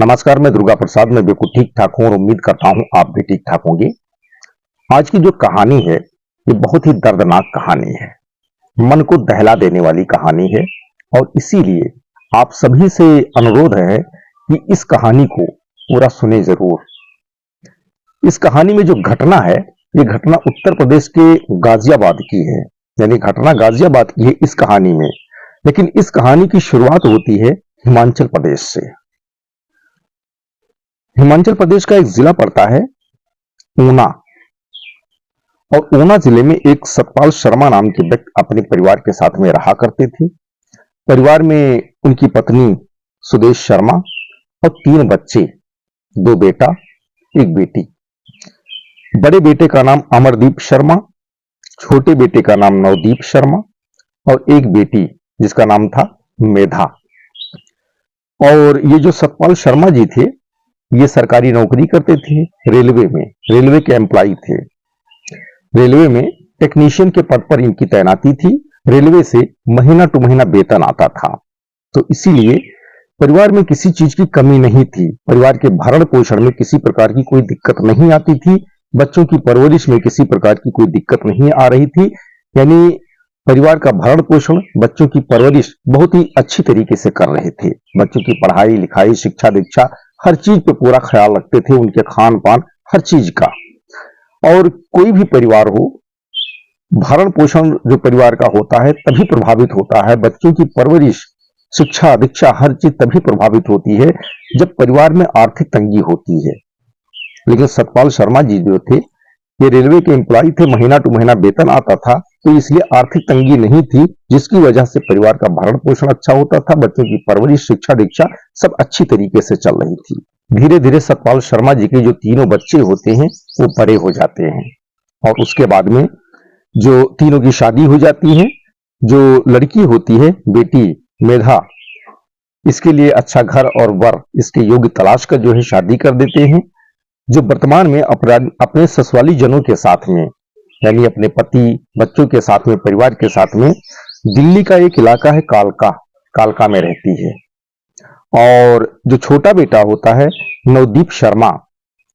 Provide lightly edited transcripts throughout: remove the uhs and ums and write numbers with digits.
नमस्कार, मैं दुर्गा प्रसाद। मैं बिल्कुल ठीक ठाक हूँ और उम्मीद करता हूँ आप भी ठीक ठाक होंगे। आज की जो कहानी है ये बहुत ही दर्दनाक कहानी है, मन को दहला देने वाली कहानी है और इसीलिए आप सभी से अनुरोध है कि इस कहानी को पूरा सुने जरूर। इस कहानी में जो घटना है ये घटना उत्तर प्रदेश के गाजियाबाद की है, यानी घटना गाजियाबाद की है इस कहानी में। लेकिन इस कहानी की शुरुआत होती है हिमाचल प्रदेश से। हिमाचल प्रदेश का एक जिला पड़ता है ऊना, और ऊना जिले में एक सतपाल शर्मा नाम के व्यक्ति अपने परिवार के साथ में रहा करते थे। परिवार में उनकी पत्नी सुदेश शर्मा और 3 बच्चे, 2 बेटा 1 बेटी। बड़े बेटे का नाम अमरदीप शर्मा, छोटे बेटे का नाम नवदीप शर्मा और 1 बेटी जिसका नाम था मेधा। और ये जो सतपाल शर्मा जी थे ये सरकारी नौकरी करते थे, रेलवे में, रेलवे के एम्प्लॉय थे। रेलवे में टेक्नीशियन के पद पर इनकी तैनाती थी। रेलवे से महीना टू महीना वेतन आता था, तो इसीलिए परिवार में किसी चीज की कमी नहीं थी। परिवार के भरण पोषण में किसी प्रकार की कोई दिक्कत नहीं आती थी। बच्चों की परवरिश में किसी प्रकार की कोई दिक्कत नहीं आ रही थी। यानी परिवार का भरण पोषण, बच्चों की परवरिश बहुत ही अच्छी तरीके से कर रहे थे। बच्चों की पढ़ाई लिखाई, शिक्षा दीक्षा, हर चीज पे पूरा ख्याल रखते थे, उनके खान पान हर चीज का। और कोई भी परिवार हो, भरण पोषण जो परिवार का होता है तभी प्रभावित होता है। बच्चों की परवरिश, शिक्षा दीक्षा हर चीज तभी प्रभावित होती है जब परिवार में आर्थिक तंगी होती है। लेकिन सतपाल शर्मा जी जो थे ये रेलवे के एम्प्लॉय थे, महीना टू महीना वेतन आता था, तो इसलिए आर्थिक तंगी नहीं थी, जिसकी वजह से परिवार का भरण पोषण अच्छा होता था। बच्चों की परवरिश, शिक्षा दीक्षा सब अच्छी तरीके से चल रही थी। धीरे धीरे सतपाल शर्मा जी के जो 3 बच्चे होते हैं वो बड़े हो जाते हैं और उसके बाद में जो तीनों की शादी हो जाती है। जो लड़की होती है बेटी मेधा, इसके लिए अच्छा घर और वर इसके योग्य तलाश कर जो है शादी कर देते हैं। जो वर्तमान में अपने ससुराली जनों के साथ में, यानी अपने पति बच्चों के साथ में, परिवार के साथ में दिल्ली का एक इलाका है कालका में रहती है। और जो छोटा बेटा होता है नवदीप शर्मा,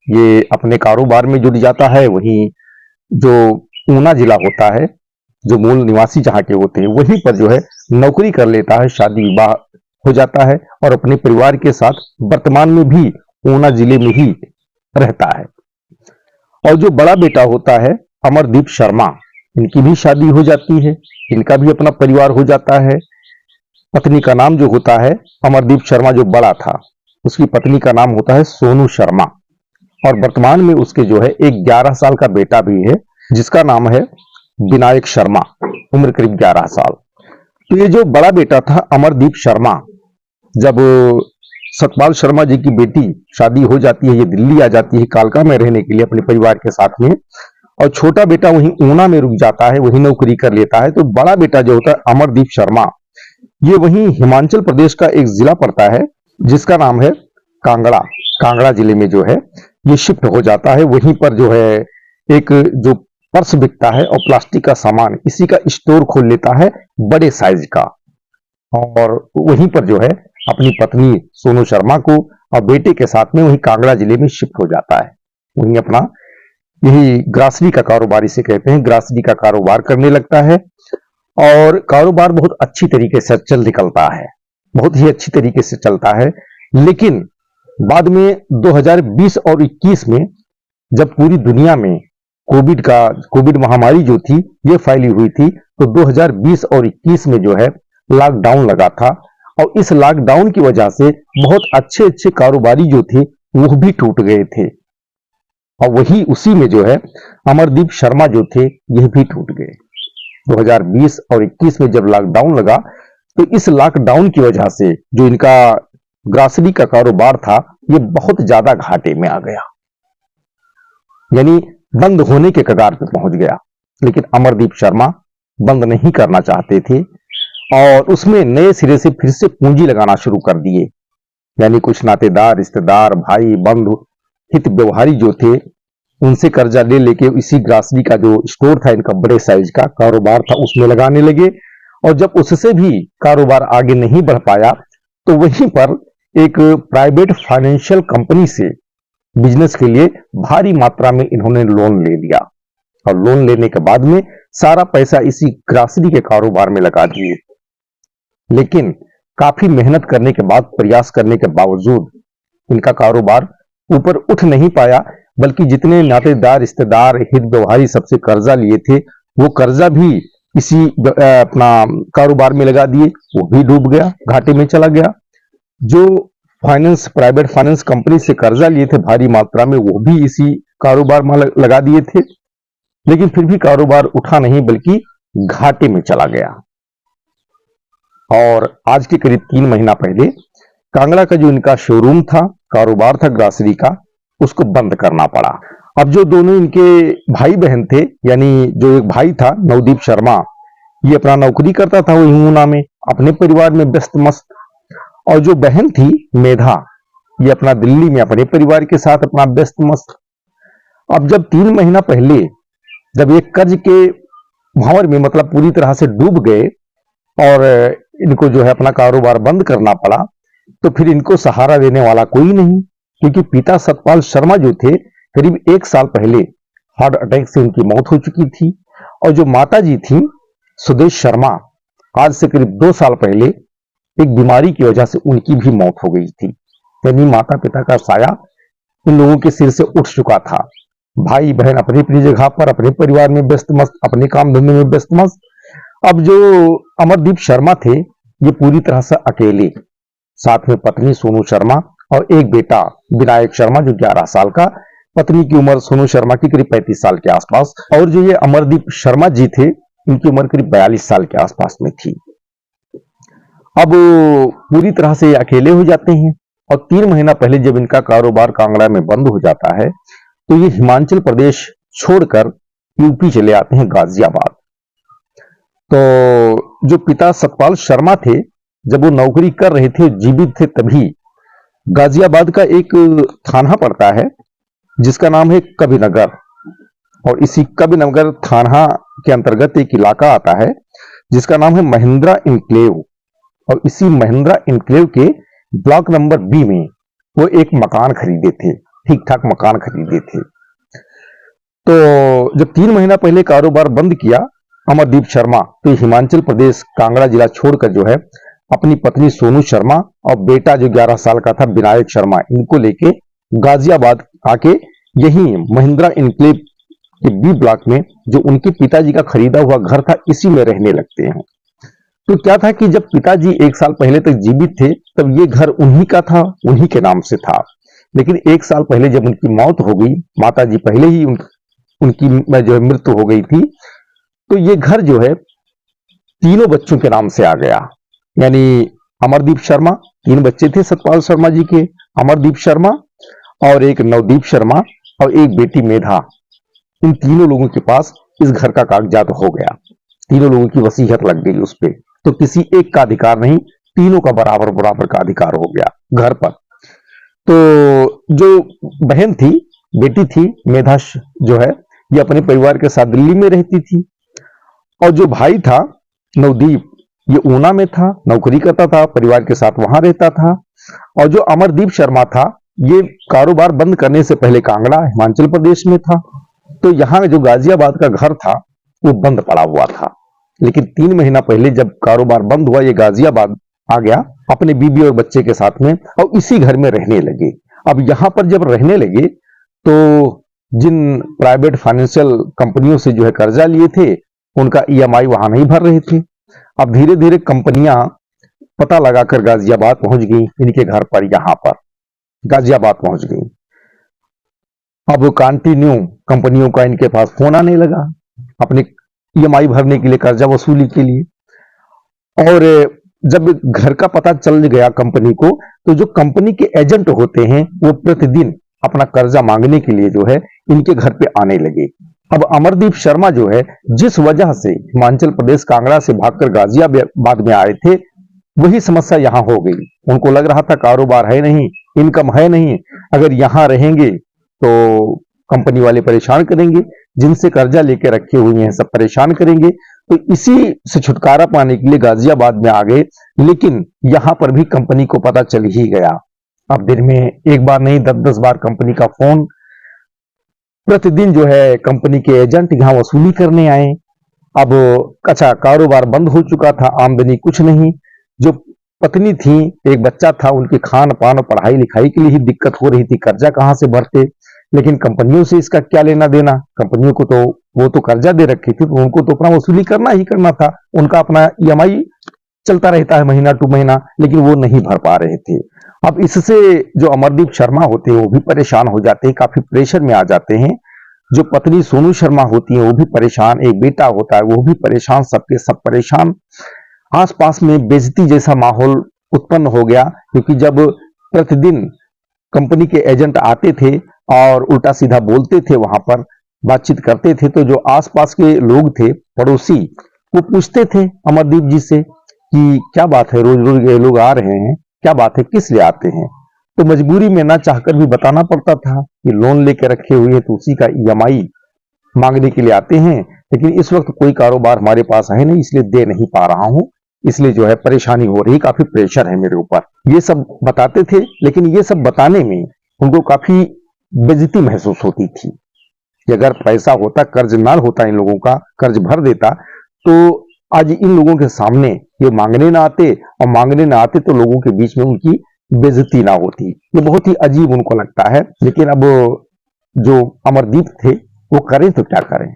ये अपने कारोबार में जुट जाता है। वहीं जो ऊना जिला होता है, जो मूल निवासी जहां के होते हैं, वहीं पर जो है नौकरी कर लेता है, शादी विवाह हो जाता है और अपने परिवार के साथ वर्तमान में भी ऊना जिले में ही रहता है। और जो बड़ा बेटा होता है अमरदीप शर्मा, इनकी भी शादी हो जाती है, इनका भी अपना परिवार हो जाता है। पत्नी का नाम जो होता है अमरदीप शर्मा, जो बड़ा था उसकी पत्नी का नाम होता है सोनू शर्मा। और वर्तमान में उसके जो है एक 11 साल का बेटा भी है जिसका नाम है विनायक शर्मा, उम्र करीब 11 साल। तो ये जो बड़ा बेटा था अमरदीप शर्मा, जब सतपाल शर्मा जी की बेटी शादी हो जाती है, ये दिल्ली आ जाती है कालका में रहने के लिए अपने परिवार के साथ में, और छोटा बेटा वहीं ऊना में रुक जाता है, वहीं नौकरी कर लेता है। तो बड़ा बेटा जो होता है अमरदीप शर्मा, ये वहीं हिमाचल प्रदेश का एक जिला पड़ता है जिसका नाम है कांगड़ा जिले में जो है ये शिफ्ट हो जाता है। वहीं पर जो है एक जो पर्स बिकता है और प्लास्टिक का सामान, इसी का स्टोर खोल लेता है बड़े साइज का। और वहीं पर जो है अपनी पत्नी सोनू शर्मा को और बेटे के साथ में वहीं कांगड़ा जिले में शिफ्ट हो जाता है। वहीं अपना यही ग्रासरी का कारोबार, इसे कहते हैं, ग्रासरी का कारोबार करने लगता है। और कारोबार बहुत अच्छी तरीके से चल निकलता है, बहुत ही अच्छी तरीके से चलता है। लेकिन बाद में 2020 और 21 में जब पूरी दुनिया में कोविड महामारी जो थी ये फैली हुई थी, तो 2020 और 21 में जो है लॉकडाउन लगा था। और इस लॉकडाउन की वजह से बहुत अच्छे अच्छे कारोबारी जो थे वो भी टूट गए थे। और वही उसी में जो है अमरदीप शर्मा जो थे यह भी टूट गए। 2020 और 21 में जब लॉकडाउन लगा तो इस लॉकडाउन की वजह से जो इनका ग्रासरी का कारोबार था ये बहुत ज्यादा घाटे में आ गया, यानी बंद होने के कगार पर पहुंच गया। लेकिन अमरदीप शर्मा बंद नहीं करना चाहते थे और उसमें नए सिरे से फिर से पूंजी लगाना शुरू कर दिए। यानी कुछ नातेदार, रिश्तेदार, भाई, बंधु, हित व्यवहारी जो थे उनसे कर्जा ले लेके इसी ग्रासरी का जो स्टोर था इनका बड़े साइज का कारोबार था उसमें लगाने लगे। और जब उससे भी कारोबार आगे नहीं बढ़ पाया तो वहीं पर एक प्राइवेट फाइनेंशियल कंपनी से बिजनेस के लिए भारी मात्रा में इन्होंने लोन ले लिया और लोन लेने के बाद में सारा पैसा इसी ग्रासरी के कारोबार में लगा दिए। लेकिन काफी मेहनत करने के बाद, प्रयास करने के बावजूद इनका कारोबार ऊपर उठ नहीं पाया, बल्कि जितने नातेदार, रिश्तेदार, हित व्यवहारी सबसे कर्जा लिए थे, वो कर्जा भी इसी अपना कारोबार में लगा दिए, वो भी डूब गया, घाटे में चला गया। जो प्राइवेट फाइनेंस कंपनी से कर्जा लिए थे भारी मात्रा में, वो भी इसी कारोबार में लगा दिए थे, लेकिन फिर भी कारोबार उठा नहीं बल्कि घाटे में चला गया। और आज के करीब 3 महीना पहले कांगड़ा का जो इनका शोरूम था, कारोबार था ग्रासरी का, उसको बंद करना पड़ा। अब जो दोनों इनके भाई बहन थे, यानी जो एक भाई था नवदीप शर्मा, ये अपना नौकरी करता था वही ऊना में, अपने परिवार में व्यस्त मस्त, और जो बहन थी मेधा, ये अपना दिल्ली में अपने परिवार के साथ अपना व्यस्त मस्त। अब जब 3 महीना पहले जब ये कर्ज के भंवर में मतलब पूरी तरह से डूब गए और इनको जो है अपना कारोबार बंद करना पड़ा, तो फिर इनको सहारा देने वाला कोई नहीं, क्योंकि पिता सतपाल शर्मा जो थे, करीब 1 साल पहले हार्ट अटैक से उनकी मौत हो चुकी थी, और जो माता जी थी सुदेश शर्मा, आज से करीब 2 साल पहले एक बीमारी की वजह से उनकी भी मौत हो गई थी। यानी माता पिता का साया इन लोगों के सिर से उठ चुका था। भाई बहन अपनी अपनी जगह पर अपने परिवार में व्यस्त मस्त, अपने काम धंधे में व्यस्त मस्त। अब जो अमरदीप शर्मा थे, ये पूरी तरह से अकेले, साथ में पत्नी सोनू शर्मा और एक बेटा विनायक शर्मा जो 11 साल का, पत्नी की उम्र सोनू शर्मा की करीब 35 साल के आसपास, और जो ये अमरदीप शर्मा जी थे, इनकी उम्र करीब 42 साल के आसपास में थी। अब पूरी तरह से ये अकेले हो जाते हैं, और 3 महीना पहले जब इनका कारोबार कांगड़ा में बंद हो जाता है, तो ये हिमाचल प्रदेश छोड़कर यूपी चले आते हैं, गाजियाबाद। तो जो पिता सतपाल शर्मा थे, जब वो नौकरी कर रहे थे, जीवित थे, तभी गाजियाबाद का एक थाना पड़ता है जिसका नाम है कबीरनगर, और इसी कबीरनगर थाना के अंतर्गत एक इलाका आता है जिसका नाम है महिंद्रा इनक्लेव, और इसी महिंद्रा इनक्लेव के ब्लॉक नंबर बी में वो एक मकान खरीदे थे, ठीक ठाक मकान खरीदे थे। तो जब 3 महीना पहले कारोबार बंद किया अमरदीप शर्मा, तो हिमाचल प्रदेश कांगड़ा जिला छोड़कर जो है अपनी पत्नी सोनू शर्मा और बेटा जो 11 साल का था विनायक शर्मा, इनको लेके गाजियाबाद आके यही महिंद्रा इनक्लेव के बी ब्लॉक में जो उनके पिताजी का खरीदा हुआ घर था, इसी में रहने लगते हैं। तो क्या था कि जब पिताजी 1 साल पहले तक जीवित थे, तब ये घर उन्हीं का था, उन्हीं के नाम से था। लेकिन 1 साल पहले जब उनकी मौत हो गई, माताजी पहले ही उनकी जो है मृत्यु हो गई थी, तो ये घर जो है तीनों बच्चों के नाम से आ गया। यानी अमरदीप शर्मा, 3 बच्चे थे सतपाल शर्मा जी के, अमरदीप शर्मा और एक नवदीप शर्मा और एक बेटी मेधा, इन तीनों लोगों के पास इस घर का कागजात हो गया। तीनों लोगों की वसीयत लग गई उस पे, तो किसी एक का अधिकार नहीं, तीनों का बराबर बराबर का अधिकार हो गया घर पर। तो जो बहन थी, बेटी थी मेधा जो है, ये अपने परिवार के साथ दिल्ली में रहती थी, और जो भाई था नवदीप, ये ऊना में था, नौकरी करता था, परिवार के साथ वहां रहता था। और जो अमरदीप शर्मा था, ये कारोबार बंद करने से पहले कांगड़ा हिमाचल प्रदेश में था, तो यहाँ जो गाजियाबाद का घर था वो बंद पड़ा हुआ था। लेकिन 3 महीना पहले जब कारोबार बंद हुआ, ये गाजियाबाद आ गया अपने बीबी और बच्चे के साथ में, और इसी घर में रहने लगे। अब यहां पर जब रहने लगे, तो जिन प्राइवेट फाइनेंशियल कंपनियों से जो है कर्जा लिए थे, उनका ईएमआई वहां नहीं भर रहे थे। अब धीरे धीरे कंपनियां पता लगाकर गाजियाबाद पहुंच गई, इनके घर पर, यहां पर गाजियाबाद पहुंच गई। अब कंटिन्यू कंपनियों का इनके पास फोन आने लगा अपने ईएमआई भरने के लिए, कर्जा वसूली के लिए। और जब घर का पता चल गया कंपनी को, तो जो कंपनी के एजेंट होते हैं वो प्रतिदिन अपना कर्जा मांगने के लिए जो है इनके घर पे आने लगे। अब अमरदीप शर्मा जो है, जिस वजह से हिमाचल प्रदेश कांगड़ा से भागकर गाजियाबाद में आए थे, वही समस्या यहां हो गई। उनको लग रहा था कारोबार है नहीं, इनकम है नहीं, अगर यहां रहेंगे तो कंपनी वाले परेशान करेंगे, जिनसे कर्जा लेके रखे हुए हैं सब परेशान करेंगे। तो इसी से छुटकारा पाने के लिए गाजियाबाद में आ गए। लेकिन यहां पर भी कंपनी को पता चल ही गया अब दिन में एक बार नहीं 10-10 बार कंपनी का फोन, प्रतिदिन जो है कंपनी के एजेंट यहाँ वसूली करने आए। अब अच्छा, कारोबार बंद हो चुका था, आमदनी कुछ नहीं। जो पत्नी थी, एक बच्चा था, उनके खान पान और पढ़ाई लिखाई के लिए ही दिक्कत हो रही थी, कर्जा कहाँ से भरते। लेकिन कंपनियों से इसका क्या लेना देना, कंपनियों को तो वो तो कर्जा दे रखी थी, तो उनको तो अपना वसूली करना ही करना था। उनका अपना ईएमआई चलता रहता है महीना टू महीना, लेकिन वो नहीं भर पा रहे थे। अब इससे जो अमरदीप शर्मा होते हैं वो भी परेशान हो जाते हैं, काफी प्रेशर में आ जाते हैं। जो पत्नी सोनू शर्मा होती है वो भी परेशान, एक बेटा होता है वो भी परेशान, सबके सब परेशान। आसपास में बेइज्जती जैसा माहौल उत्पन्न हो गया, क्योंकि जब प्रतिदिन कंपनी के एजेंट आते थे और उल्टा सीधा बोलते थे, वहां पर बातचीत करते थे, तो जो आसपास के लोग थे, पड़ोसी, वो पूछते थे अमरदीप जी से कि क्या बात है, रोज रोज ये लोग आ रहे हैं, क्या बात है, किस लिए आते हैं। तो मजबूरी में ना चाहकर भी बताना पड़ता था कि लोन लेके रखे हुए हैं तो उसी का ईएमआई मांगने के लिए आते हैं, लेकिन इस वक्त कोई कारोबार हमारे पास है नहीं, इसलिए दे नहीं पा रहा हूं, इसलिए जो है परेशानी हो रही, काफी प्रेशर है मेरे ऊपर, ये सब बताते थे। लेकिन ये सब बताने में उनको काफी बेइज्जती महसूस होती थी कि अगर पैसा होता, कर्ज ना होता, इन लोगों का कर्ज भर देता, तो आज इन लोगों के सामने ये मांगने ना आते, और मांगने ना आते तो लोगों के बीच में उनकी बेइज्जती ना होती। ये बहुत ही अजीब उनको लगता है। लेकिन अब जो अमरदीप थे वो करें तो क्या करें,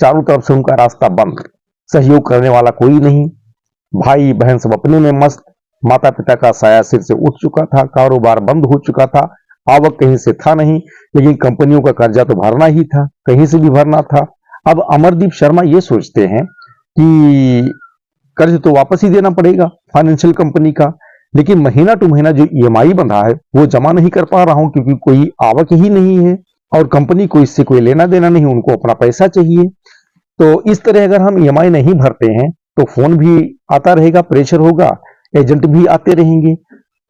चारों तरफ से उनका रास्ता बंद, सहयोग करने वाला कोई नहीं, भाई बहन सब अपने में मस्त, माता पिता का साया सिर से उठ चुका था, कारोबार बंद हो चुका था, आवक कहीं से था नहीं, लेकिन कंपनियों का कर्जा तो भरना ही था, कहीं से भी भरना था। अब अमरदीप शर्मा ये सोचते हैं कि कर्ज तो वापस ही देना पड़ेगा फाइनेंशियल कंपनी का, लेकिन महीना टू महीना जो ईएमआई बंधा है वो जमा नहीं कर पा रहा हूं, क्योंकि कोई आवक ही नहीं है और कंपनी को इससे कोई लेना देना नहीं, उनको अपना पैसा चाहिए। तो इस तरह अगर हम ईएमआई नहीं भरते हैं तो फोन भी आता रहेगा, प्रेशर होगा, एजेंट भी आते रहेंगे।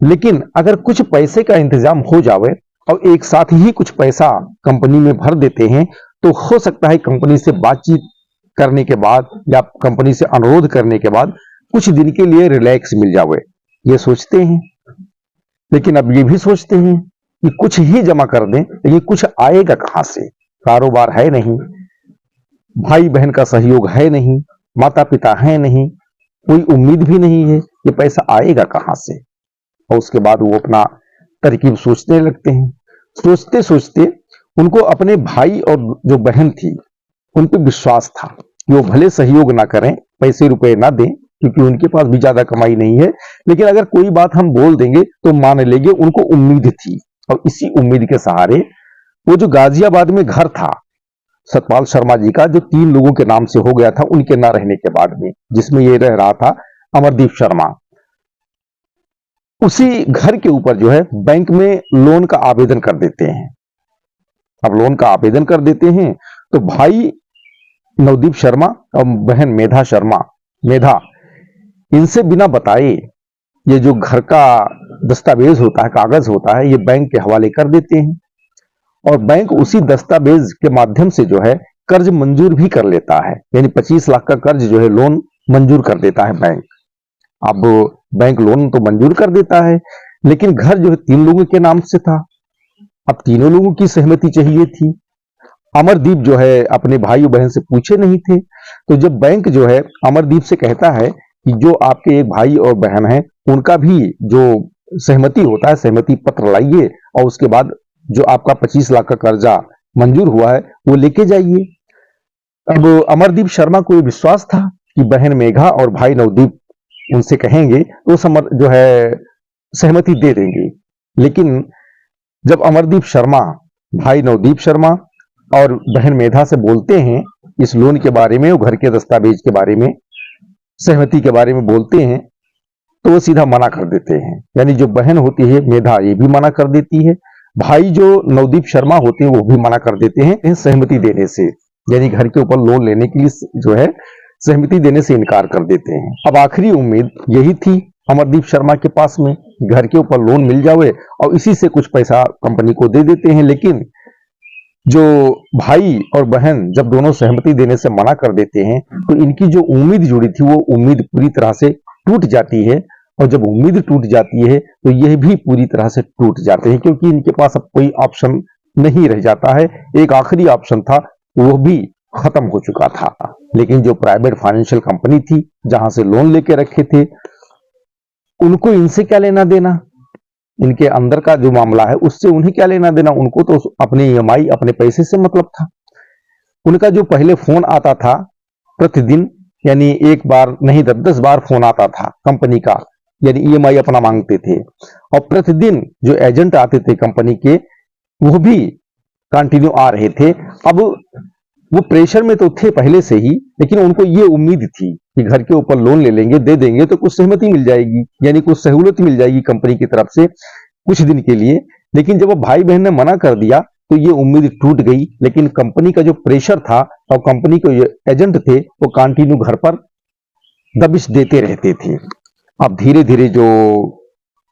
लेकिन अगर कुछ पैसे का इंतजाम हो जाए और एक साथ ही कुछ पैसा कंपनी में भर देते हैं, तो हो सकता है कंपनी से बातचीत करने के बाद या कंपनी से अनुरोध करने के बाद कुछ दिन के लिए रिलैक्स मिल जाए, ये सोचते हैं। लेकिन अब ये भी सोचते हैं कि कुछ ही जमा कर दें, लेकिन कुछ आएगा कहां से, कारोबार है नहीं, भाई बहन का सहयोग है नहीं, माता पिता है नहीं, कोई उम्मीद भी नहीं है, ये पैसा आएगा कहां से। और उसके बाद वो अपना तरकीब सोचने लगते हैं। सोचते सोचते उनको अपने भाई और जो बहन थी उन पर विश्वास था कि वो भले सहयोग ना करें, पैसे रुपए ना दें, क्योंकि उनके पास भी ज्यादा कमाई नहीं है, लेकिन अगर कोई बात हम बोल देंगे तो मान लेंगे, उनको उम्मीद थी। और इसी उम्मीद के सहारे वो जो गाजियाबाद में घर था सतपाल शर्मा जी का, जो 3 लोगों के नाम से हो गया था उनके ना रहने के बाद में, जिसमें ये रह रहा था अमरदीप शर्मा, उसी घर के ऊपर जो है बैंक में लोन का आवेदन कर देते हैं। अब लोन का आवेदन कर देते हैं तो भाई नवदीप शर्मा और बहन मेधा शर्मा, मेधा, इनसे बिना बताए ये जो घर का दस्तावेज होता है, कागज होता है, ये बैंक के हवाले कर देते हैं और बैंक उसी दस्तावेज के माध्यम से जो है कर्ज मंजूर भी कर लेता है, यानी 25 लाख का कर्ज जो है लोन मंजूर कर देता है बैंक। अब बैंक लोन तो मंजूर कर देता है, लेकिन घर जो है 3 लोगों के नाम से था। अब तीनों लोगों की सहमति चाहिए थी। अमरदीप जो है अपने भाई बहन से पूछे नहीं थे, तो जब बैंक जो है अमरदीप से कहता है कि जो आपके एक भाई और बहन है उनका भी जो सहमति होता है, सहमति पत्र लाइए और उसके बाद जो आपका 25 लाख का कर्जा मंजूर हुआ है वो लेके जाइए। अब अमरदीप शर्मा को ये विश्वास था कि बहन मेघा और भाई नवदीप उनसे कहेंगे तो जो है सहमति दे देंगे। लेकिन जब अमरदीप शर्मा, भाई नवदीप शर्मा और बहन मेधा से बोलते हैं इस लोन के बारे में, घर के दस्तावेज के बारे में, सहमति के बारे में बोलते हैं, तो वो सीधा मना कर देते हैं। यानी जो बहन होती है मेधा, ये भी मना कर देती है, भाई जो नवदीप शर्मा होते हैं वो भी मना कर देते हैं सहमति देने से, यानी घर के ऊपर लोन लेने के लिए जो है सहमति देने से इनकार कर देते हैं। अब आखिरी उम्मीद यही थी अमरदीप शर्मा के पास में, घर के ऊपर लोन मिल जाए और इसी से कुछ पैसा कंपनी को दे देते हैं। लेकिन जो भाई और बहन जब दोनों सहमति देने से मना कर देते हैं, तो इनकी जो उम्मीद जुड़ी थी वो उम्मीद पूरी तरह से टूट जाती है और जब उम्मीद टूट जाती है तो यह भी पूरी तरह से टूट जाते हैं, क्योंकि इनके पास अब कोई ऑप्शन नहीं रह जाता है। एक आखिरी ऑप्शन था, वो भी खत्म हो चुका था। लेकिन जो प्राइवेट फाइनेंशियल कंपनी थी, जहां से लोन लेके रखे थे, उनको इनसे क्या लेना देना, इनके अंदर का जो मामला है उससे उन्हें क्या लेना देना। उनको तो अपने ईएमआई, अपने पैसे से मतलब था। उनका जो पहले फोन आता था प्रतिदिन, यानी एक बार नहीं 10-10 बार फोन आता था कंपनी का, यानी ईएमआई अपना मांगते थे। और प्रतिदिन जो एजेंट आते थे कंपनी के, वो भी कंटिन्यू आ रहे थे। अब वो प्रेशर में तो थे पहले से ही, लेकिन उनको ये उम्मीद थी कि घर के ऊपर लोन ले लेंगे, दे देंगे तो कुछ सहमति मिल जाएगी, यानी कुछ सहूलत मिल जाएगी कंपनी की तरफ से कुछ दिन के लिए। लेकिन जब वो भाई बहन ने मना कर दिया तो ये उम्मीद टूट गई। लेकिन कंपनी का जो प्रेशर था और कंपनी के एजेंट थे, वो कंटिन्यू घर पर दबिश देते रहते थे। अब धीरे धीरे जो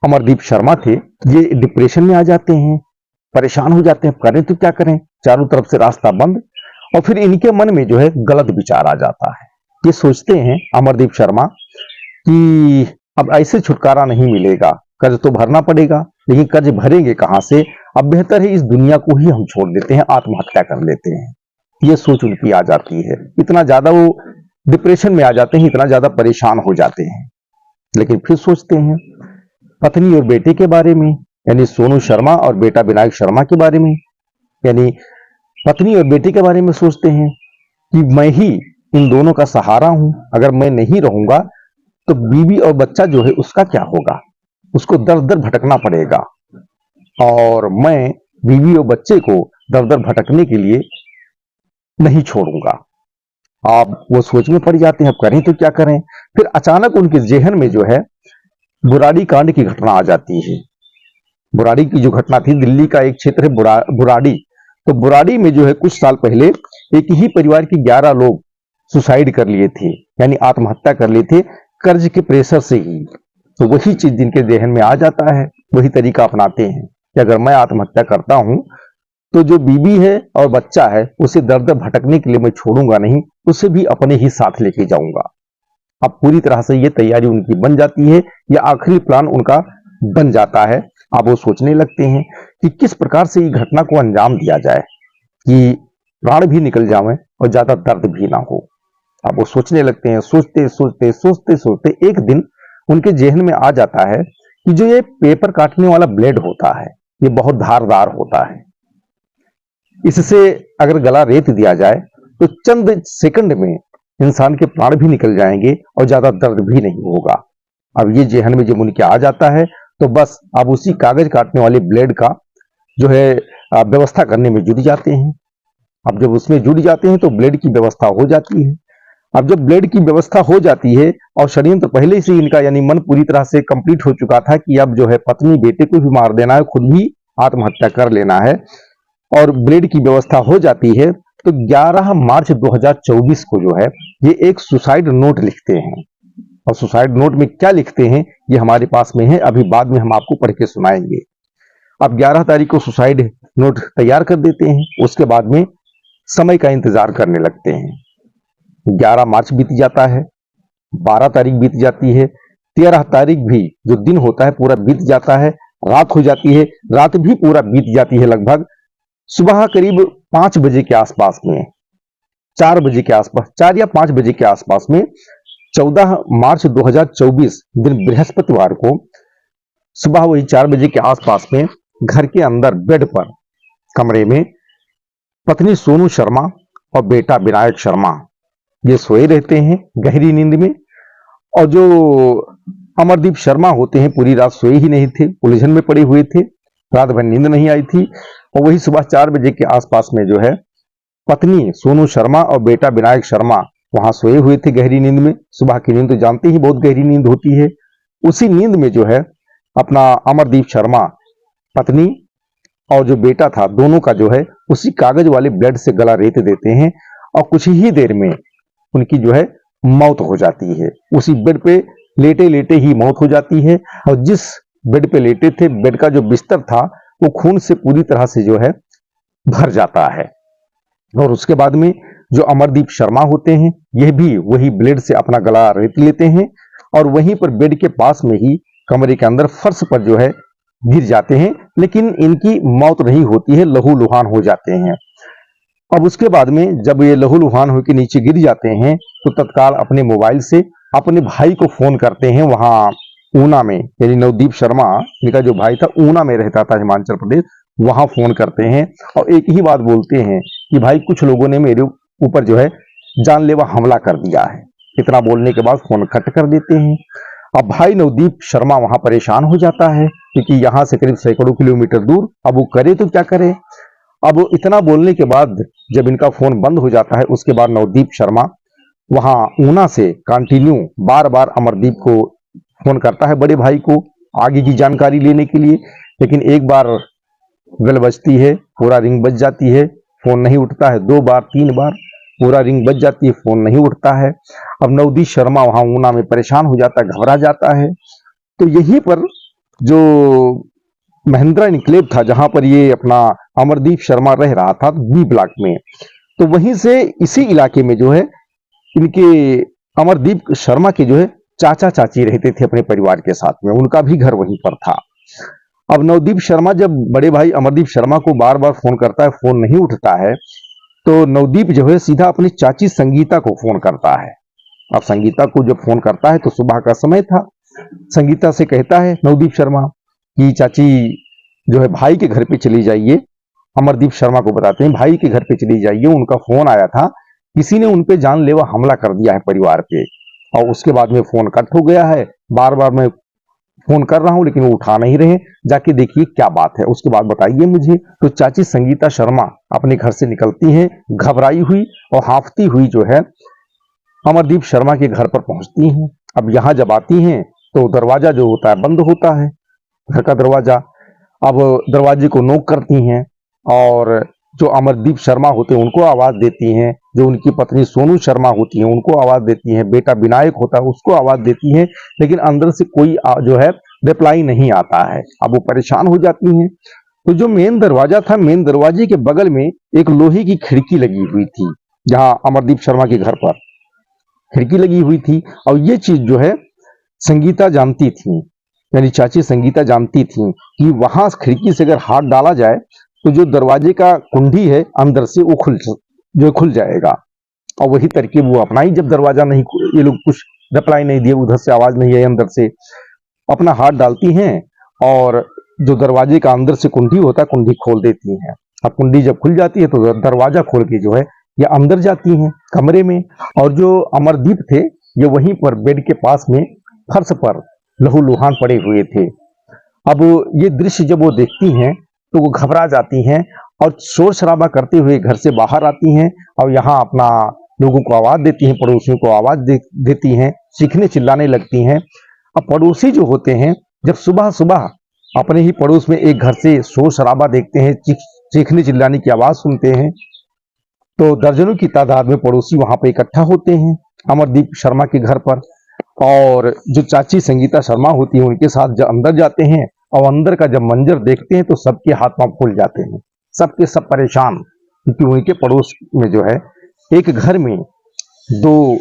अमरदीप शर्मा थे, ये डिप्रेशन में आ जाते हैं, परेशान हो जाते हैं। करें तो क्या करें, चारों तरफ से रास्ता बंद। और फिर इनके मन में जो है गलत विचार आ जाता है। ये सोचते हैं अमरदीप शर्मा कि अब ऐसे छुटकारा नहीं मिलेगा, कर्ज तो भरना पड़ेगा, लेकिन कर्ज भरेंगे कहां से। अब बेहतर है इस दुनिया को ही हम छोड़ देते हैं, आत्महत्या कर लेते हैं। ये सोच उनकी आ जाती है। इतना ज्यादा वो डिप्रेशन में आ जाते हैं, इतना ज्यादा परेशान हो जाते हैं। लेकिन फिर सोचते हैं पत्नी और बेटे के बारे में, यानी सोनू शर्मा और बेटा विनायक शर्मा के बारे में। यानी पत्नी और बेटे के बारे में सोचते हैं कि मैं ही इन दोनों का सहारा हूं, अगर मैं नहीं रहूंगा तो बीवी और बच्चा जो है उसका क्या होगा, उसको दर दर भटकना पड़ेगा। और मैं बीवी और बच्चे को दर दर भटकने के लिए नहीं छोड़ूंगा। आप वो सोच में पड़ जाते हैं, अब करें तो क्या करें। फिर अचानक उनके जेहन में जो है बुराड़ी कांड की घटना आ जाती है। बुराड़ी की जो घटना थी, दिल्ली का एक क्षेत्र है बुराड़ी। तो बुराड़ी में जो है कुछ साल पहले एक ही परिवार के 11 लोग सुसाइड कर लिए थे, यानी आत्महत्या कर लिए थे, कर्ज के प्रेशर से ही। तो वही चीज जिनके जेहन में आ जाता है, वही तरीका अपनाते हैं कि अगर मैं आत्महत्या करता हूं तो जो बीबी है और बच्चा है उसे दर दर भटकने के लिए मैं छोड़ूंगा नहीं, उसे भी अपने ही साथ लेके जाऊंगा। अब पूरी तरह से ये तैयारी उनकी बन जाती है, या आखिरी प्लान उनका बन जाता है। अब वो सोचने लगते हैं कि किस प्रकार से इस घटना को अंजाम दिया जाए कि प्राण भी निकल जाए और ज्यादा दर्द भी ना हो। अब वो सोचने लगते हैं, सोचते सोचते सोचते सोचते एक दिन उनके जेहन में आ जाता है कि जो ये पेपर काटने वाला ब्लेड होता है, ये बहुत धारदार होता है। इससे अगर गला रेत दिया जाए तो चंद सेकंड में इंसान के प्राण भी निकल जाएंगे और ज्यादा दर्द भी नहीं होगा। अब ये जेहन में जब उनके आ जाता है तो बस अब उसी कागज काटने वाले ब्लेड का जो है व्यवस्था करने में जुट जाते हैं। अब जब उसमें जुट जाते हैं तो ब्लेड की व्यवस्था हो जाती है। अब जब ब्लेड की व्यवस्था हो जाती है और षड्यंत्र पहले से इनका यानी मन पूरी तरह से कंप्लीट हो चुका था कि अब जो है पत्नी बेटे को भी मार देना है, खुद भी आत्महत्या कर लेना है, और ब्लेड की व्यवस्था हो जाती है, तो 11 मार्च 2024 को जो है ये एक सुसाइड नोट लिखते हैं। और सुसाइड नोट में क्या लिखते हैं ये हमारे पास में है, अभी बाद में हम आपको पढ़ के सुनाएंगे। अब 11 तारीख को सुसाइड नोट तैयार कर देते हैं। उसके बाद में समय का इंतजार करने लगते हैं। 11 मार्च बीत जाता है, 12 तारीख बीत जाती है, 13 तारीख भी जो दिन होता है पूरा बीत जाता है, रात हो जाती है, रात भी पूरा बीत जाती है। लगभग सुबह करीब 5 बजे के आसपास में, 4 बजे के आसपास, 4 या 5 बजे के आसपास में 14 मार्च 2024 दिन बृहस्पतिवार को सुबह वही 4 बजे के आसपास में घर के अंदर बेड पर कमरे में पत्नी सोनू शर्मा और बेटा विनायक शर्मा ये सोए रहते हैं गहरी नींद में। और जो अमरदीप शर्मा होते हैं पूरी रात सोए ही नहीं थे, उलझन में पड़े हुए थे, रात भर नींद नहीं आई थी। और वही सुबह 4 बजे के आसपास में जो है पत्नी सोनू शर्मा और बेटा विनायक शर्मा वहां सोए हुए थे गहरी नींद में। सुबह की नींद तो जानते ही बहुत गहरी नींद होती है। उसी नींद में जो है अपना अमरदीप शर्मा पत्नी और जो बेटा था दोनों का जो है उसी कागज वाले ब्लेड से गला रेत देते हैं, और कुछ ही देर में उनकी जो है मौत हो जाती है। उसी बेड पे लेटे लेटे ही मौत हो जाती है। और जिस बेड पे लेटे थे, बेड का जो बिस्तर था वो खून से पूरी तरह से जो है भर जाता है। और उसके बाद में जो अमरदीप शर्मा होते हैं यह भी वही ब्लेड से अपना गला रेत लेते हैं और वहीं पर बेड के पास में ही कमरे के अंदर फर्श पर जो है गिर जाते हैं, लेकिन इनकी मौत नहीं होती है, लहूलुहान हो जाते हैं। अब उसके बाद में जब ये लहूलुहान होकर नीचे गिर जाते हैं तो तत्काल अपने मोबाइल से अपने भाई को फोन करते हैं, वहां ऊना में, यानी नवदीप शर्मा इनका जो भाई था ऊना में रहता था हिमाचल प्रदेश, वहां फोन करते हैं और एक ही बात बोलते हैं कि भाई कुछ लोगों ने मेरे ऊपर जो है जानलेवा हमला कर दिया है। इतना बोलने के बाद फोन कट कर देते हैं। अब भाई नवदीप शर्मा वहां परेशान हो जाता है क्योंकि यहां से करीब सैकड़ों किलोमीटर दूर, अब वो करे तो क्या करे। अब इतना बोलने के बाद जब इनका फोन बंद हो जाता है, उसके बाद नवदीप शर्मा वहां ऊना से कंटिन्यू बार बार अमरदीप को फोन करता है, बड़े भाई को, आगे की जानकारी लेने के लिए। लेकिन एक बार बेल बजती है, पूरा रिंग बज जाती है, फोन नहीं उठता है। 2 बार 3 बार पूरा रिंग बज जाती है, फोन नहीं उठता है। अब नवदीप शर्मा वहां ऊना में परेशान हो जाता है, घबरा जाता है। तो यहीं पर जो महिंद्रा इनक्लेव था, जहां पर ये अपना अमरदीप शर्मा रह रहा था, बी ब्लॉक में, तो वहीं से इसी इलाके में जो है इनके अमरदीप शर्मा के जो है चाचा चाची रहते थे अपने परिवार के साथ में, उनका भी घर वहीं पर था। अब नवदीप शर्मा जब बड़े भाई अमरदीप शर्मा को बार बार फोन करता है, फोन नहीं उठता है, तो नवदीप जो है सीधा अपनी चाची संगीता को फोन करता है। अब संगीता को जब फोन करता है तो सुबह का समय था। संगीता से कहता है नवदीप शर्मा कि चाची जो है भाई के घर पे चली जाइए। अमरदीप शर्मा को बताते हैं भाई के घर पे चली जाइए, उनका फोन आया था, किसी ने उनपे जानलेवा हमला कर दिया है परिवार पे। और उसके बाद में फोन कट हो गया है, बार बार मैं फोन कर रहा हूं लेकिन वो उठा नहीं रहे, जाके देखिए क्या बात है, उसके बाद बताइए मुझे। तो चाची संगीता शर्मा अपने घर से निकलती हैं, घबराई हुई और हांफती हुई जो है अमरदीप शर्मा के घर पर पहुंचती हैं। अब यहां जब आती हैं तो दरवाजा जो होता है बंद होता है, घर का दरवाजा। अब दरवाजे को नोक करती हैं और जो अमरदीप शर्मा होते हैं उनको आवाज देती हैं, जो उनकी पत्नी सोनू शर्मा होती हैं उनको आवाज देती हैं, बेटा विनायक होता है उसको आवाज देती हैं, लेकिन अंदर से कोई जो है रिप्लाई नहीं आता है। अब वो परेशान हो जाती हैं। तो जो मेन दरवाजा था, मेन दरवाजे के बगल में एक लोहे की खिड़की लगी हुई थी, जहां अमरदीप शर्मा के घर पर खिड़की लगी हुई थी। और ये चीज जो है संगीता जानती थी, यानी चाची संगीता जानती थी कि वहां खिड़की से अगर हाथ डाला जाए तो जो दरवाजे का कुंडी है अंदर से वो खुल जाएगा। और वही तरकीब वो अपनाई। जब दरवाजा नहीं, ये लोग कुछ रिप्लाई नहीं दिए, उधर से आवाज नहीं आई, अंदर से अपना हाथ डालती हैं और जो दरवाजे का अंदर से कुंडी होता है कुंडी खोल देती हैं। अब कुंडी जब खुल जाती है तो दरवाजा खोल के जो है ये अंदर जाती हैं कमरे में। और जो अमरदीप थे ये वहीं पर बेड के पास में फर्श पर लहूलुहान पड़े हुए थे। अब ये दृश्य जब वो देखती हैं तो वो घबरा जाती हैं और शोर शराबा करते हुए घर से बाहर आती हैं और यहाँ अपना लोगों को आवाज देती हैं, पड़ोसियों को आवाज देती हैं, चीखने चिल्लाने लगती हैं। अब पड़ोसी जो होते हैं जब सुबह सुबह अपने ही पड़ोस में एक घर से शोर शराबा देखते हैं, चीखने चिल्लाने की आवाज सुनते हैं, तो दर्जनों की तादाद में पड़ोसी वहां पर इकट्ठा होते हैं अमरदीप शर्मा के घर पर। और जो चाची संगीता शर्मा होती है उनके साथ जब अंदर जाते हैं और अंदर का जब मंजर देखते हैं तो सबके हाथ पांव फूल जाते हैं, सबके सब परेशान, क्योंकि उनके पड़ोस में जो है एक घर में 2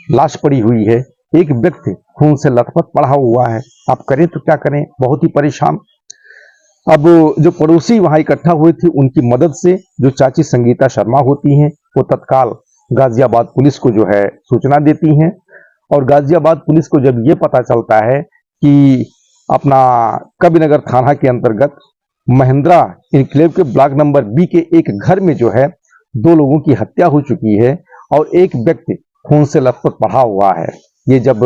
लाश पड़ी हुई है, एक व्यक्ति खून से लथपथ पड़ा हुआ है। आप करें तो क्या करें, बहुत ही परेशान। अब जो पड़ोसी वहां इकट्ठा हुए थे उनकी मदद से जो चाची संगीता शर्मा होती हैं वो तत्काल गाजियाबाद पुलिस को जो है सूचना देती हैं। और गाजियाबाद पुलिस को जब ये पता चलता है कि अपना कबीरनगर थाना के अंतर्गत महिंद्रा इनक्लेव के ब्लॉक नंबर बी के एक घर में जो है 2 लोगों की हत्या हो चुकी है और एक व्यक्ति खून से लथपथ पड़ा हुआ है, ये जब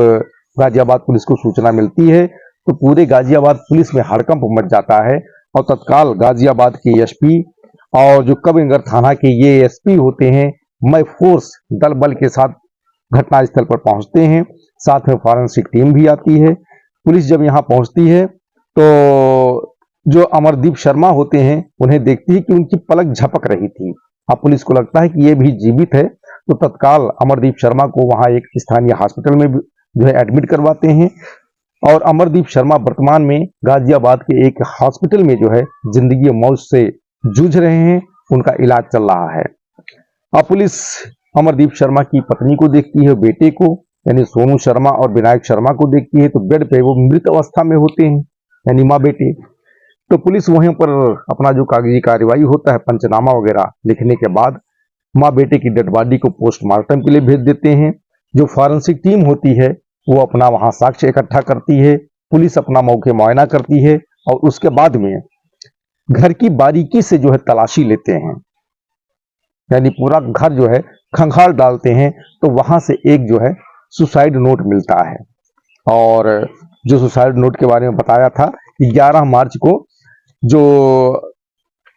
गाजियाबाद पुलिस को सूचना मिलती है तो पूरे गाजियाबाद पुलिस में हड़कंप मच जाता है। और तत्काल गाजियाबाद के एसपी और जो कबीरनगर थाना के ये एसपी होते हैं, मय फोर्स दल बल के साथ घटनास्थल पर पहुंचते हैं, साथ में फॉरेंसिक टीम भी आती है। पुलिस जब यहां पहुंचती है तो जो अमरदीप शर्मा होते हैं उन्हें देखती है कि उनकी पलक झपक रही थी। अब पुलिस को लगता है कि ये भी जीवित है, तो तत्काल अमरदीप शर्मा को वहां एक स्थानीय हॉस्पिटल में जो है एडमिट करवाते हैं। और अमरदीप शर्मा वर्तमान में गाजियाबाद के एक हॉस्पिटल में जो है जिंदगी मौत से जूझ रहे हैं, उनका इलाज चल रहा है। अब पुलिस अमरदीप शर्मा की पत्नी को देखती है, बेटे को, यानी सोनू शर्मा और विनायक शर्मा को देखती है तो बेड पे वो मृत अवस्था में होते हैं, यानी माँ बेटे। तो पुलिस वहीं पर अपना जो कागजी कार्रवाई होता है, पंचनामा वगैरह लिखने के बाद माँ बेटे की डेड बॉडी को पोस्टमार्टम के लिए भेज देते हैं। जो फॉरेंसिक टीम होती है वो अपना वहां साक्ष्य इकट्ठा करती है, पुलिस अपना मौके मुआयना करती है और उसके बाद में घर की बारीकी से जो है तलाशी लेते हैं, यानी पूरा घर जो है खंगाल डालते हैं। तो वहां से एक जो है सुसाइड नोट मिलता है, और जो सुसाइड नोट के बारे में बताया था कि 11 मार्च को जो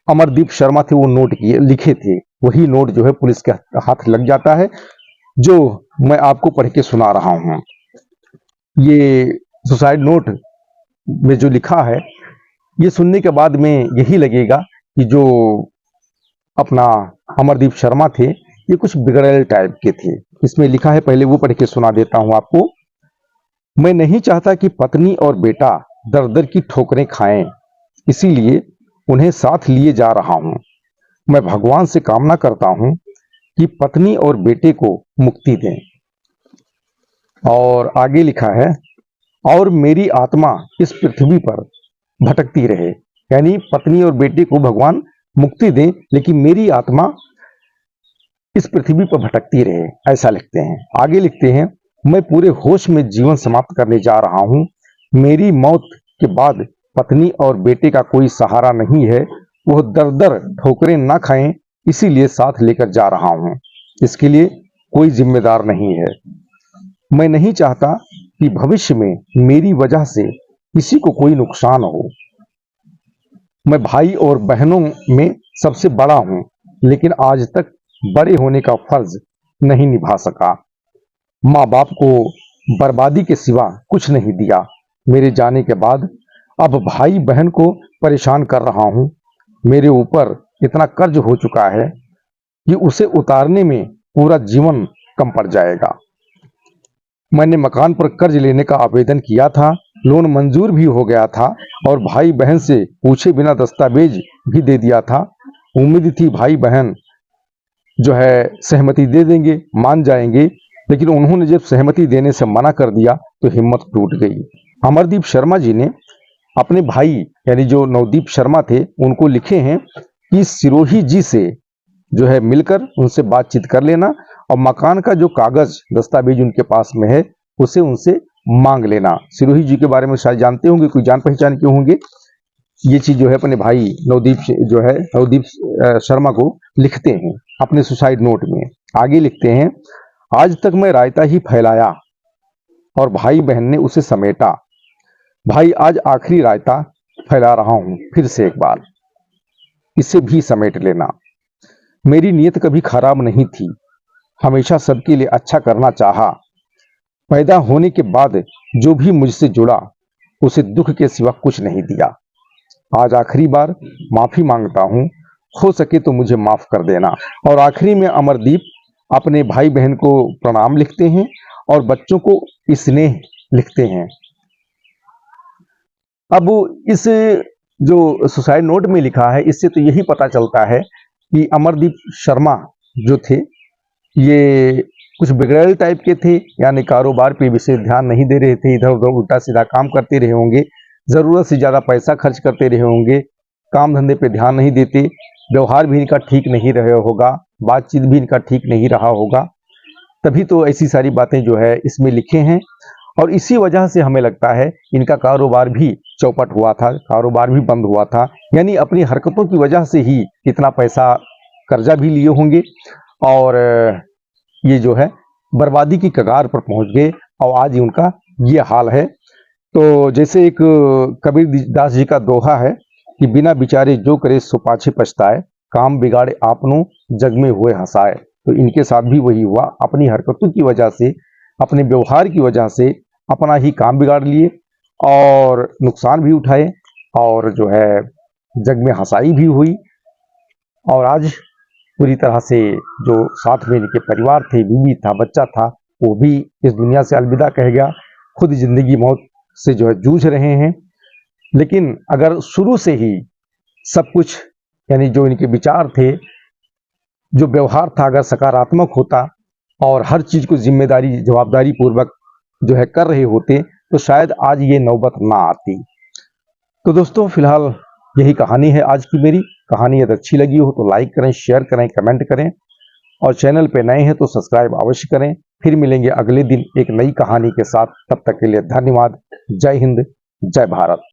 अमरदीप शर्मा थे वो नोट लिखे थे, वही नोट जो है पुलिस के हाथ लग जाता है, जो मैं आपको पढ़ के सुना रहा हूं। ये सुसाइड नोट में जो लिखा है, ये सुनने के बाद में यही लगेगा कि जो अपना अमरदीप शर्मा थे ये कुछ बिगड़ैल टाइप के थे। इसमें लिखा है, पहले वो पढ़ के सुना देता हूं आपको। मैं नहीं चाहता कि पत्नी और बेटा दर दर की ठोकरें खाएं, इसीलिए उन्हें साथ लिए जा रहा हूं। मैं भगवान से कामना करता हूं कि पत्नी और बेटे को मुक्ति दें। और आगे लिखा है, और मेरी आत्मा इस पृथ्वी पर भटकती रहे, यानी पत्नी और बेटे को भगवान मुक्ति दें लेकिन मेरी आत्मा इस पृथ्वी पर भटकती रहे, ऐसा लिखते हैं। आगे लिखते हैं, मैं पूरे होश में जीवन समाप्त करने जा रहा हूं। मेरी मौत के बाद पत्नी और बेटे का कोई सहारा नहीं है, वह दर दर ठोकरें ना खाएं, इसीलिए साथ लेकर जा रहा हूं। इसके लिए कोई जिम्मेदार नहीं है। मैं नहीं चाहता कि भविष्य में मेरी वजह से किसी को कोई नुकसान हो। मैं भाई और बहनों में सबसे बड़ा हूं, लेकिन आज तक बड़े होने का फर्ज नहीं निभा सका। माँ बाप को बर्बादी के सिवा कुछ नहीं दिया। मेरे जाने के बाद अब भाई बहन को परेशान कर रहा हूं। मेरे ऊपर इतना कर्ज हो चुका है कि उसे उतारने में पूरा जीवन कम पड़ जाएगा। मैंने मकान पर कर्ज लेने का आवेदन किया था, लोन मंजूर भी हो गया था और भाई बहन से पूछे बिना दस्तावेज भी दे दिया था। उम्मीद थी भाई बहन जो है सहमति दे देंगे, मान जाएंगे, लेकिन उन्होंने जब सहमति देने से मना कर दिया तो हिम्मत टूट गई। अमरदीप शर्मा जी ने अपने भाई यानी जो नवदीप शर्मा थे उनको लिखे हैं कि सिरोही जी से जो है मिलकर उनसे बातचीत कर लेना और मकान का जो कागज दस्तावेज उनके पास में है उसे उनसे मांग लेना। सिरोही जी के बारे में शायद जानते होंगे, कोई जान पहचान के होंगे। ये चीज जो है अपने भाई नवदीप शर्मा को लिखते हैं अपने सुसाइड नोट में। आगे लिखते हैं, आज तक मैं रायता ही फैलाया और भाई बहन ने उसे समेटा। भाई आज आखिरी रायता फैला रहा हूं, फिर से एक बार इसे भी समेट लेना। मेरी नीयत कभी खराब नहीं थी, हमेशा सबके लिए अच्छा करना चाहा। पैदा होने के बाद जो भी मुझसे जुड़ा उसे दुख के सिवा कुछ नहीं दिया। आज आखिरी बार माफी मांगता हूं, हो सके तो मुझे माफ कर देना। और आखिरी में अमरदीप अपने भाई बहन को प्रणाम लिखते हैं और बच्चों को स्नेह लिखते हैं। अब इस जो सुसाइड नोट में लिखा है इससे तो यही पता चलता है कि अमरदीप शर्मा जो थे ये कुछ बिगड़ैल टाइप के थे, यानी कारोबार पे विशेष ध्यान नहीं दे रहे थे, इधर उधर उल्टा सीधा काम करते रहे होंगे, जरूरत से ज्यादा पैसा खर्च करते रहे होंगे, काम धंधे पे ध्यान नहीं देते, व्यवहार भी इनका ठीक नहीं रहा होगा, बातचीत भी इनका ठीक नहीं रहा होगा, तभी तो ऐसी सारी बातें जो है इसमें लिखे हैं। और इसी वजह से हमें लगता है इनका कारोबार भी चौपट हुआ था, कारोबार भी बंद हुआ था, यानी अपनी हरकतों की वजह से ही इतना पैसा कर्जा भी लिए होंगे और ये जो है बर्बादी की कगार पर पहुंच गए और आज उनका ये हाल है। तो जैसे एक कबीर दास जी का दोहा है कि बिना विचारे जो करे सो पाछे पछताए, काम बिगाड़े आपनो जग में हुए हंसाए। तो इनके साथ भी वही हुआ, अपनी हरकतों की वजह से, अपने व्यवहार की वजह से अपना ही काम बिगाड़ लिए और नुकसान भी उठाए और जो है जग में हंसाई भी हुई। और आज पूरी तरह से जो साथ में इनके परिवार थे, बीवी था, बच्चा था, वो भी इस दुनिया से अलविदा कह गया, खुद जिंदगी मौत से जो है जूझ रहे हैं। लेकिन अगर शुरू से ही सब कुछ यानी जो इनके विचार थे, जो व्यवहार था, अगर सकारात्मक होता और हर चीज को जिम्मेदारी जवाबदारी पूर्वक जो है कर रहे होते तो शायद आज ये नौबत ना आती। तो दोस्तों फिलहाल यही कहानी है आज की मेरी। कहानी यदि अच्छी लगी हो तो लाइक करें, शेयर करें, कमेंट करें और चैनल पे नए हैं तो सब्सक्राइब अवश्य करें। फिर मिलेंगे अगले दिन एक नई कहानी के साथ। तब तक के लिए धन्यवाद। जय हिंद, जय भारत।